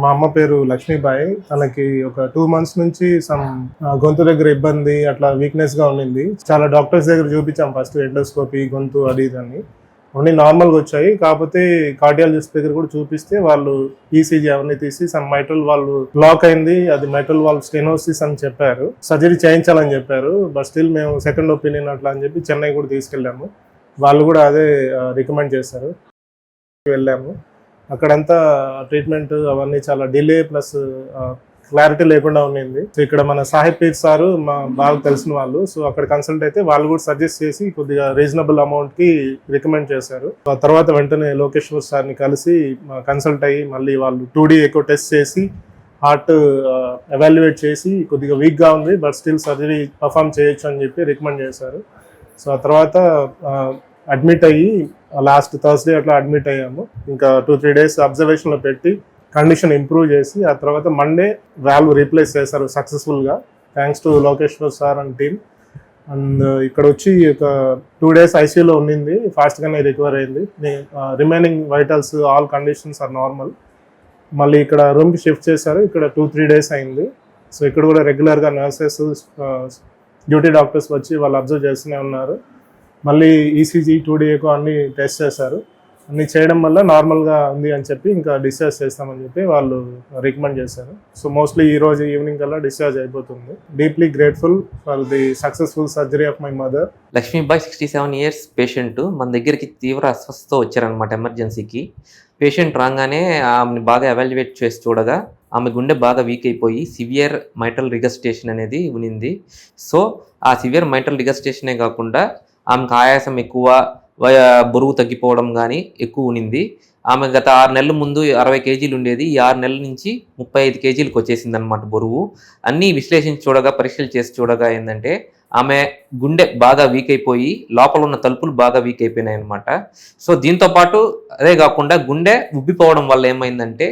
మా అమ్మ పేరు లక్ష్మీబాయి. తనకి ఒక 2 months నుంచి గొంతు దగ్గర ఇబ్బంది, అట్లా వీక్నెస్ గా ఉండింది. చాలా డాక్టర్స్ దగ్గర చూపించాం, ఫస్ట్ ఎండోస్కోపీ, గొంతు అది ఇది అని. ఓన్లీ నార్మల్గా వచ్చాయి. కాకపోతే కార్డియాలజిస్ట్ దగ్గర కూడా చూపిస్తే వాళ్ళు ఈసీజీ అవన్నీ తీసి మైట్రల్ వాల్వ్ బ్లాక్ అయింది, అది మైట్రల్ వాల్వ్ స్టెనోసిస్ అని చెప్పారు. సర్జరీ చేయించాలని చెప్పారు. బట్ స్టిల్ మేము సెకండ్ ఒపీనియన్ అట్లా అని చెప్పి చెన్నై కూడా తీసుకెళ్ళాము. వాళ్ళు కూడా అదే రికమెండ్ చేశారు. వెళ్ళాము. అక్కడంతా ట్రీట్మెంట్ అవన్నీ చాలా డిలే ప్లస్ క్లారిటీ లేకుండా ఉండింది. సో ఇక్కడ మన సాహిబ్ పీర్ సారు బాగా తెలిసిన వాళ్ళు. సో అక్కడ కన్సల్ట్ అయితే వాళ్ళు కూడా సజెస్ట్ చేసి కొద్దిగా రీజనబుల్ అమౌంట్ కి రికమెండ్ చేశారు. ఆ తర్వాత వెంటనే లోకేశ్వర్ సార్ని కలిసి కన్సల్ట్ అయ్యి మళ్ళీ వాళ్ళు 2D ఎక్కువ టెస్ట్ చేసి హార్ట్ ఎవాల్యుయేట్ చేసి కొద్దిగా వీక్గా ఉంది బట్ స్టిల్ సర్జరీ పర్ఫామ్ చేయొచ్చు అని చెప్పి రికమెండ్ చేశారు. సో ఆ తర్వాత అడ్మిట్ అయ్యి లాస్ట్ థర్స్డే అట్లా అడ్మిట్ అయ్యాము. ఇంకా 2-3 days అబ్జర్వేషన్లో పెట్టి కండిషన్ ఇంప్రూవ్ చేసి ఆ తర్వాత మండే వాల్వ్ రీప్లేస్ చేశారు సక్సెస్ఫుల్గా, thanks to Lokeshwar sir and team. And ఇక్కడ వచ్చి ఒక 2 days ఐసీయూలో ఉండింది, ఫాస్ట్గానే రికవర్ అయింది. Remaining vitals all conditions are normal. మళ్ళీ ఇక్కడ రూమ్కి షిఫ్ట్ చేశారు. ఇక్కడ 2-3 days అయింది. సో ఇక్కడ కూడా రెగ్యులర్గా నర్సెస్, డ్యూటీ డాక్టర్స్ వచ్చి వాళ్ళు అబ్జర్వ్ చేస్తూనే ఉన్నారు. మళ్ళీ ఈసీజీ 2D ఎకో అన్ని టెస్ట్ చేశారు. అన్ని చేయడం వల్ల నార్మల్గా ఉంది అని చెప్పి ఇంకా డిశ్చార్జ్ చేస్తామని చెప్పి వాళ్ళు రికమెండ్ చేశారు. సో మోస్ట్లీ ఈ రోజు ఈవినింగ్ కల్లా డిశ్చార్జ్ అయిపోతుంది. Deeply grateful for the successful surgery of my mother. Lakshmibai 67 years patient మన దగ్గరికి తీవ్ర అస్వస్థతో వచ్చారనమాట ఎమర్జెన్సీకి. పేషెంట్ రాగానే ఆమెను బాగా ఎవాల్యుయేట్ చేసి చూడగా ఆమె గుండె బాగా వీక్ అయిపోయి సివియర్ మైట్రల్ రిగస్టేషన్ అనేది ఉనింది. సో ఆ సివియర్ మైట్రల్ రిగస్టేషనే కాకుండా ఆమెకు ఆయాసం ఎక్కువ, బరువు తగ్గిపోవడం కానీ ఎక్కువ ఉనింది. ఆమె గత 6 నెలల ముందు 60 kgs ఉండేది, ఈ 6 నెలల నుంచి 35 kgs వచ్చేసింది అనమాట బరువు. అన్నీ విశ్లేషించి చూడగా, పరీక్షలు చేసి చూడగా ఏంటంటే ఆమె గుండె బాగా వీక్ అయిపోయి లోపల ఉన్న తలుపులు బాగా వీక్ అయిపోయినాయి అనమాట. సో దీంతోపాటు అదే కాకుండా గుండె ఉబ్బిపోవడం వల్ల ఏమైందంటే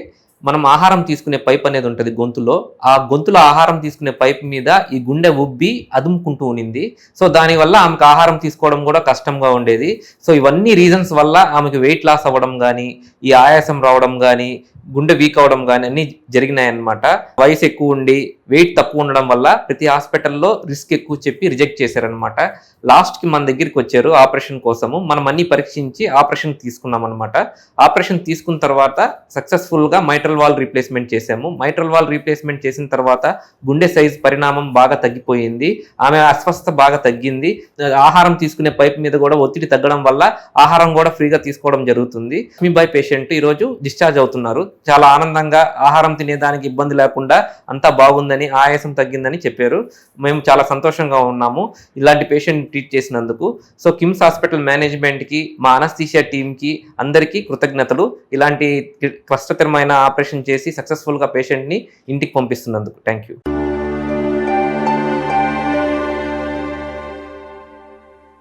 మనం ఆహారం తీసుకునే పైప్ అనేది ఉంటుంది గొంతులో, ఆ గొంతులో ఆహారం తీసుకునే పైప్ మీద ఈ గుండె ఉబ్బి అదుముకుంటూ ఉనింది. సో దానివల్ల ఆమెకు ఆహారం తీసుకోవడం కూడా కష్టంగా ఉండేది. సో ఇవన్నీ రీజన్స్ వల్ల ఆమెకు వెయిట్ లాస్ అవ్వడం కానీ, ఈ ఆయాసం రావడం కానీ, గుండె వీక్ అవడం కానీ అన్నీ జరిగినాయన్నమాట. వయసు ఎక్కువ ఉండి వెయిట్ తక్కువ ఉండడం వల్ల ప్రతి హాస్పిటల్లో రిస్క్ ఎక్కువ చెప్పి రిజెక్ట్ చేశారనమాట. లాస్ట్కి మన దగ్గరికి వచ్చారు ఆపరేషన్ కోసము. మనం అన్ని పరీక్షించి ఆపరేషన్ తీసుకున్నాం అనమాట. ఆపరేషన్ తీసుకున్న తర్వాత సక్సెస్ఫుల్గా మైట్రల్ వాల్వ్ రీప్లేస్మెంట్ చేసాము. మైట్రల్ వాల్వ్ రీప్లేస్మెంట్ చేసిన తర్వాత గుండె సైజ్ పరిణామం బాగా తగ్గిపోయింది, ఆమె అస్వస్థత బాగా తగ్గింది. ఆహారం తీసుకునే పైప్ మీద కూడా ఒత్తిడి తగ్గడం వల్ల ఆహారం కూడా ఫ్రీగా తీసుకోవడం జరుగుతుంది. లక్ష్మీబాయ్ పేషెంట్ ఈరోజు డిశ్చార్జ్ అవుతున్నారు. చాలా ఆనందంగా ఆహారం తినేదానికి ఇబ్బంది లేకుండా అంతా బాగుందని, ఆయాసం తగ్గిందని చెప్పారు. మేము చాలా సంతోషంగా ఉన్నాము ఇలాంటి పేషెంట్ ట్రీట్ చేసినందుకు. సో కిమ్స్ హాస్పిటల్ మేనేజ్మెంట్కి, మా అనస్థీషియా టీమ్కి అందరికీ కృతజ్ఞతలు. ఇలాంటి కష్టతరమైన ఆపరేషన్ చేసి సక్సెస్ఫుల్గా పేషెంట్ని ఇంటికి పంపిస్తున్నందుకు థ్యాంక్ యూ.